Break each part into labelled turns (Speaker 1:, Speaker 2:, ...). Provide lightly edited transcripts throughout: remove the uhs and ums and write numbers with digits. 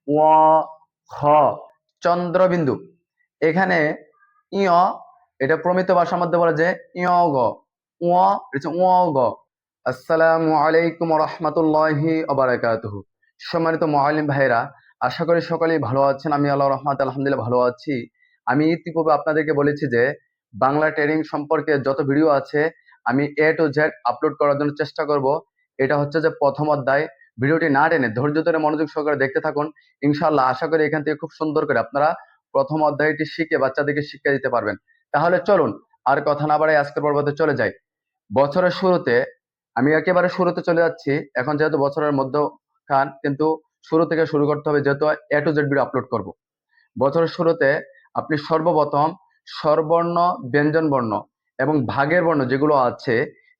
Speaker 1: ও খ চন্দ্রবিন্দু। এখানে ইয় এটা প্রমিত ভাষার মধ্যে বলা যায় ইয় গ ও এটা ও গ। আসসালামু আলাইকুম রহমতুল্লাহি ওবারাকাতুহু। সম্মানিত মুআল্লিম ভাইরা, আশা করি সকলেই ভালো আছেন। আমি আল্লাহর রহমতে আলহামদুলিল্লাহ ভালো আছি। আমি ইতিপূর্বে আপনাদেরকে বলেছি যে বাংলা ট্রেনিং সম্পর্কে যত ভিডিও আছে আমি A to Z আপলোড করার জন্য চেষ্টা করব। এটা হচ্ছে যে প্রথম অধ্যায়। ভিডিওটি না টেনে ধৈর্য ধরে মনোযোগ সহকারে দেখতে থাকুন। ইনশাআল্লাহ আশা করি এখান থেকে খুব সুন্দর করে আপনারা প্রথম অধ্যায়টি শিখে বাচ্চাদেরকে শিক্ষা দিতে পারবেন। তাহলে চলুন আর কথা না বাড়াই আজকের পর্বতে চলে যাই। বছরের শুরুতে আমি একেবারে শুরুতে চলে যাচ্ছি। এখন যেহেতু বছরের মধ্যখান, কিন্তু শুরু থেকে শুরু করতে হবে, যেহেতু A to Z video upload করব। বছরের শুরুতে আপনি সর্বপ্রথম স্বরবর্ণ, ব্যঞ্জন বর্ণ এবং ভাগের বর্ণ যেগুলো আছে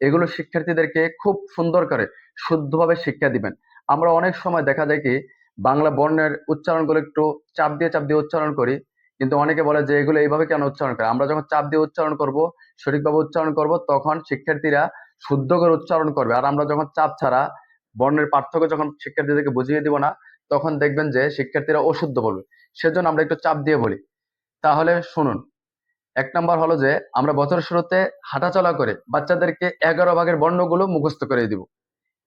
Speaker 1: এগুলো শিক্ষার্থীদেরকে খুব সুন্দর করে শুদ্ধভাবে শিক্ষা দিবেন। আমরা অনেক সময় দেখা যায় কি বাংলা বর্ণের উচ্চারণগুলো একটু চাপ দিয়ে উচ্চারণ করি, কিন্তু অনেকে বলে যে এগুলো এইভাবে কেন উচ্চারণ করে। আমরা যখন চাপ দিয়ে উচ্চারণ করব, সঠিকভাবে উচ্চারণ করব, তখন শিক্ষার্থীরা শুদ্ধ করে উচ্চারণ করবে। আর আমরা যখন চাপ ছাড়া বর্ণের পার্থক্য যখন শিক্ষার্থীদেরকে বুঝিয়ে দিব না, তখন দেখবেন যে শিক্ষার্থীরা অশুদ্ধ বলবে। সেজন্য আমরা একটু চাপ দিয়ে বলি। তাহলে শুনুন, 1 নম্বর হলো যে আমরা বছরের শুরুতে হাঁটাচলা করে বাচ্চাদেরকে 11 ভাগের বর্ণগুলো মুখস্থ করে দিব।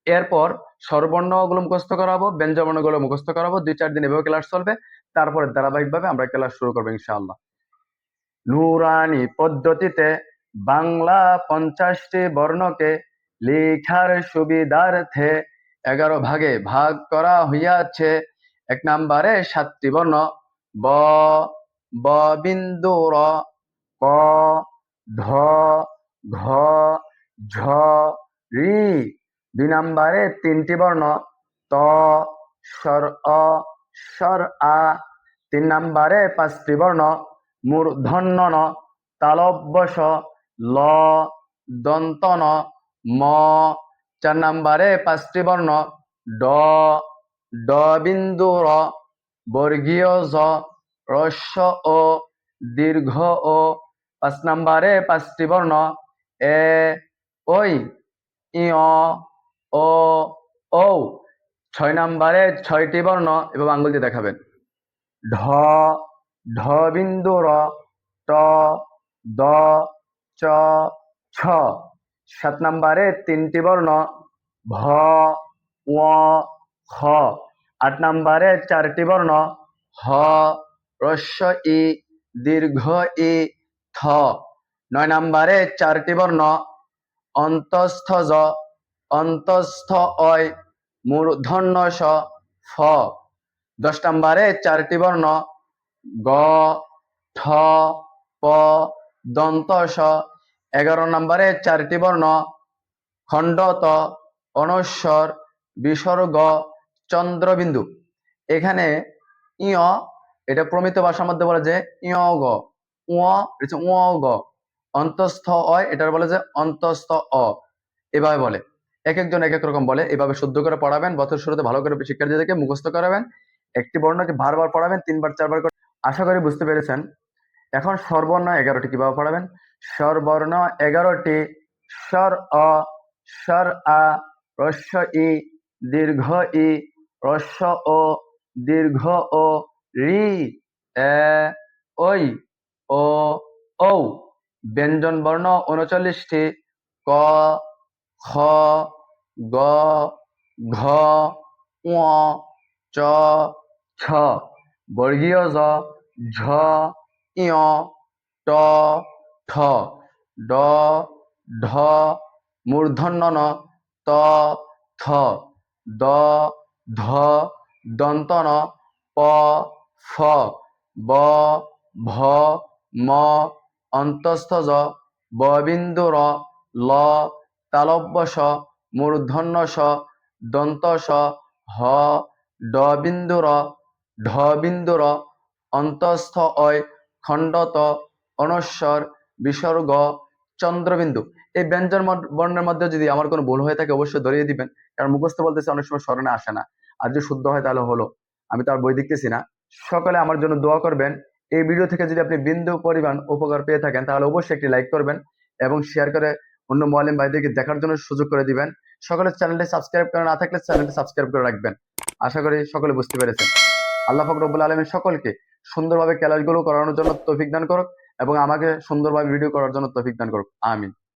Speaker 1: এরপর স্বরবর্ণগুলো মুখস্থ করাবো, ব্যঞ্জনবর্ণগুলো মুখস্থ করাবো। 2-4 দিন এভাবে ক্লাস চলবে। তারপরে ধারাবাহিকভাবে আমরা ক্লাস শুরু করবো ইনশাআল্লাহ। নুরানি পদ্ধতিতে বাংলা 50টি বর্ণকে লেখার সুবিধার্থে 11 ভাগে ভাগ করা হইয়াছে। 1 নম্বরে 7টি বর্ণ ব, ব বিন্দু র, ক, ধ, ঘ, ঝ, রি। 2 নম্বরে 3টি বর্ণ ত, স্বর অ, স্বর আ। 3 নম্বরে 5টি বর্ণ মূর্ধন্য ন, তালব্য শ, ল, দন্ত ন, ম। 4 নম্বরে 5টি বর্ণ ড, ড বিন্দু র, বর্গীয় জ, হ্রস্ব ও, দীর্ঘ ও। 5 নম্বরে 5টি বর্ণ এ, ওই, ইয়, ও, ঔ। 6 নম্বরে 6টি বর্ণ এবং আঙ্গুল দিয়ে দেখাবেন ঢ, ঢ বিন্দু র, ট, দ, চ, ছ। 7 নম্বরে 3টি বর্ণ ভ, ও, খ। 8 নম্বরে 4টি বর্ণ হ, হ্রস্ব ই, দীর্ঘ ই, থ। 9 নম্বরে 4টি বর্ণ অন্তস্থ জ, অন্তস্থ অয়, মূর্ধন্য স, ফ। 10 নম্বরে 4টি বর্ণ গ, ঠ, প, দন্ত স। 11 নম্বরে 4টি বর্ণ খণ্ডত, অনস্বর, বিসর্গ, চন্দ্রবিন্দু। এখানে ইয় এটা প্রমিত ভাষার মধ্যে বলা যায় ইয় গ, উ এটা উ গ। অন্তস্থ অয় এটার বলে যে অন্তস্থ অ। এভাবে বলে, এক একজন এক এক রকম বলে। এভাবে শুদ্ধ করে পড়াবেন, বছর শুরুতে ভালো করে শিক্ষার্থীদেরকে মুখস্থ করাবেন। একটি বর্ণকে বারবার পড়াবেন, 3-4 বার করে। আশা করি বুঝতে পেরেছেন। এখন স্বরবর্ণ 11টি কিভাবে পড়াবেন। স্বরবর্ণ 11টি স্বর অ, স্বর আ, হ্রস্ব ই, দীর্ঘ ই, হ্রস্ব ও, দীর্ঘ ও, রি, এ, ওই, ও, ঔ। ব্যঞ্জন বর্ণ 39টি ক, খ, গ, ঘ, ঙ, চ, ছ। বর্গীয় জ, ঝ, ইয়, ট, ঠ, ড, ঢ, মূর্ধন্য ন, ত, থ, দ, ধ, দন্ত ন, প, ফ, ব, ভ, ম, অন্তস্থ জ, ব বিন্দু র, ল, তালব্য স, মূর্ধন্য স, দন্ত স, হ, ড বিন্দু র, ঢ বিন্দু র, অন্তস্থ অয়, খণ্ডত, অনস্বর, বিসর্গ, চন্দ্রবিন্দু। এই ব্যঞ্জন বর্ণের মধ্যে যদি আমার কোনো ভুল হয়ে থাকে অবশ্যই ধরিয়ে দিবেন, কারণ মুখস্থ বলতেছে অনেক সময় স্মরণে আসে না। আর যদি শুদ্ধ হয় তাহলে হলো, আমি তো আর বই দেখতেছি না। সকলে আমার জন্য দোয়া করবেন। এই ভিডিও থেকে যদি আপনি বিন্দু পরিমাণ উপকার পেয়ে থাকেন তাহলে অবশ্যই একটি লাইক করবেন এবং শেয়ার করে অন্য মুআল্লিম ভাইদেরকে দেখার জন্য সুযোগ করে দিবেন। সকলের চ্যানেলটি সাবস্ক্রাইব করে না থাকলে চ্যানেলটি সাবস্ক্রাইব করে রাখবেন। আশা করি সকলে বুঝতে পেরেছেন। আল্লাহ পাক রব্বুল আলামিন সকলকে সুন্দরভাবে ক্লাসগুলো করানোর জন্য তৌফিক দান করুক এবং আমাকে সুন্দরভাবে ভিডিও করার জন্য তৌফিক দান করুক। আমিন।